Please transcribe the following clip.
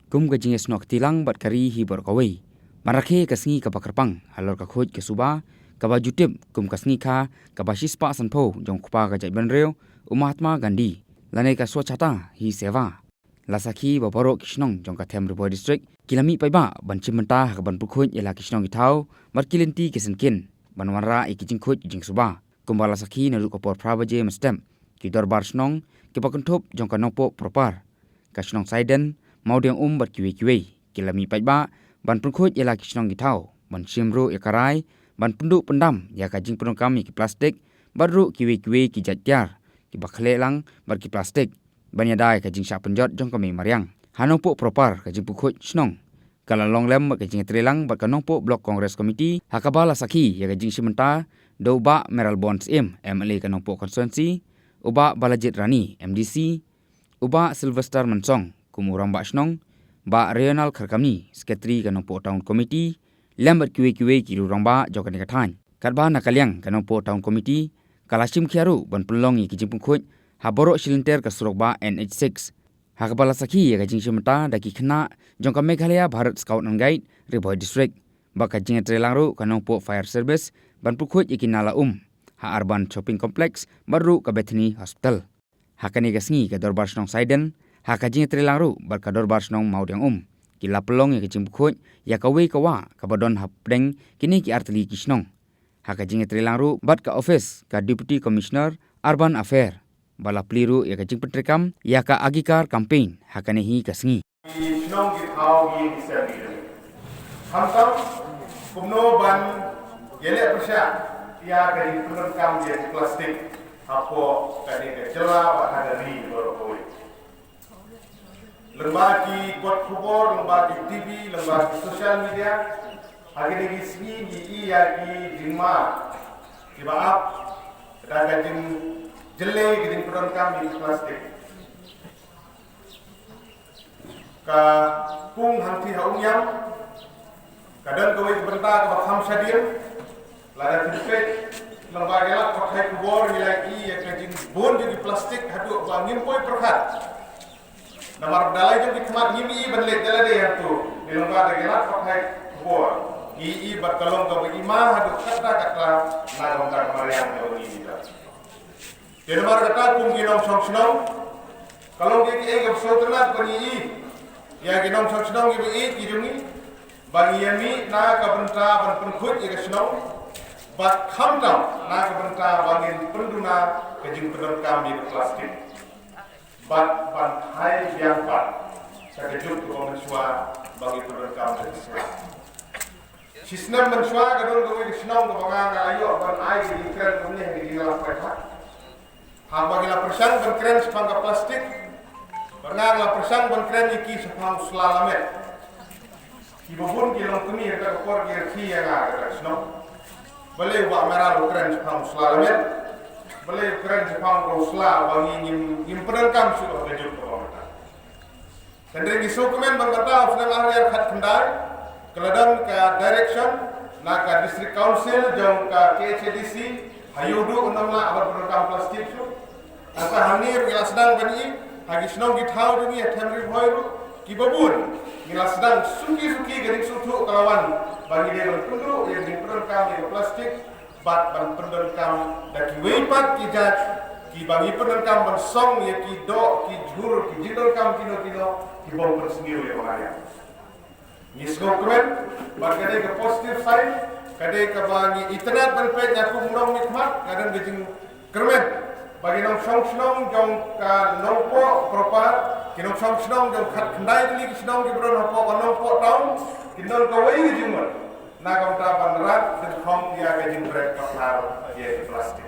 kum ka jinges nok tilang bat kari hi bor kawai marakhe kasngi ka bakarpang halor ka khoj ke suba ka ba jutip kum kasngi kha ka ba shispa sanpho jong khupa ka jai banreu Mahatma Gandhi lane ka swachhata hi seva lasakhi ba boro kishnong jong ka Them Ri Bhoi District kilami paiba ban Shimbynta ka ban pukhoj ela kishnong ki thau mar kilinti kisenkin banwanra ikijing khoj jing suba kumbala sakhi na ru ka por phrabaje mastem ki dorbar shnong ki pakunthop jong ka nokpo propar ka shnong saiden maudiang bat kiwe kilami paiba ban pukhoj ela kishnong ki thau ban shimro ekarai ban pundu pendam ya ka jing penongkam ki plastik baru kiwe ki jatyar ki bakhle lang bar ki plastik banyadai ka jing sha penjot jong ka me mariang hanopo propar ka jing pukhoj shnong kala longlem ka jing trelang bar ka nongpo block congress committee hakabala sakhi ya ka jing Shimbynta doba meral bonds MLA ka nongpo constituency uba balajit rani MDC uba Sylvester Mansong kumurang ba shnong ba regional kharkamni secretary ka nongpo town committee lembat kiwe ki rurangba jokani ka than katba nakaliang ka nongpo town committee kalashim khiaru ban pulongi ki jing pukhoj haboro silinter ka surokba NH6 hakabala sakhi ya ka jing Shimbynta daki khna jongka Meghalaya Bharat Scout and Guide Ri Bhoi District baka jing trelangru ka nongpo fire service ban pukhoj ikinala ha urban shopping complex baru ka Bethany hospital hakani ka sngi ka dorbar shnong saiden haka jing trelangru bar ka dorbar shnong maudiang kila pelong ya ka jing pukhoj ya ka wei ka wa ka badon hapdeng kini ki artli kishnong haka jing trelangru bat ka office ka deputy commissioner urban affair bala pliru ya ka jing petrekam ya ka agikar campaign hakane hi ka sngi shnong ki thau gi disabi hamtam kumno ban yele persya ya ka jing penongkam je plastik apo ka ni ka jela wa hadari borokoi lembaga buat kubur, lembaga TV, lembaga sosial media, hari ini sini di jingma, di baap, ada jing jelai, jing penongkam di plastik. Ka pung hanti haung yang, kadang kau berita ke bakham sadir, lada tipet, lembaga lah pakai kubur nilai jing bon jadi plastik, hadu bangin poi perhat. Namar dalai jom dikmat ngimi benlek dalade hatu dilongga degelat pakai bor batkalong ka bima hadu kata nagam ta mariam ni ida dilomar kata pung ginong song kalong ki gap sotrat pani ya ginong song ki jungi bagi yami na ka benta ban penkhut ya snong bat khamtam na ka benta bangin penduna ke jing pendon kam di plastik bat pantai biang bat sakejut ko mensua bagi program Islam sistem mensua kadon ko isnong ko banga ayo ban ai di kren ko ni di la pakha ha bagi la persang ban kren sepang plastik banga la persang ban kren iki sepang slalamet ibubun ki long kuni ka ko ki ya ga isnong bale wa mera lo kren sepang slalamet boleh keren Jepang Rosla wangi ngim penangkam sudah kejut pemerintah. Dan dari dokumen berkata sedang ahli khat kendai keladang ke direction nak ke district council jom ke KHDC hayudu unamla abad penangkam plastik su. Asa hanir ngila sedang bani hagi senong githau dunia Them Ri Bhoi ki babun ngila sedang suki garing sutu kelawan bagi dia bertunjuk yang di penangkam di plastik bat ban pendengkam da ki weipat ki jat ki bagi pendengkam ban song ya ki do ki jhur ki jidengkam kino ki bom persengil ya bahaya ni skomen ban kade ke positive side kade ke bagi internet ban page aku munong nikmat kadang gejing kermen bagi nong song jong ka nongpo proper ki nong song jong khat khandai ni ki snong ki bron hopo nongpo taun ki non ka wei jingmon nagam ta banrat dan kom dia gajing break pasar dia plastik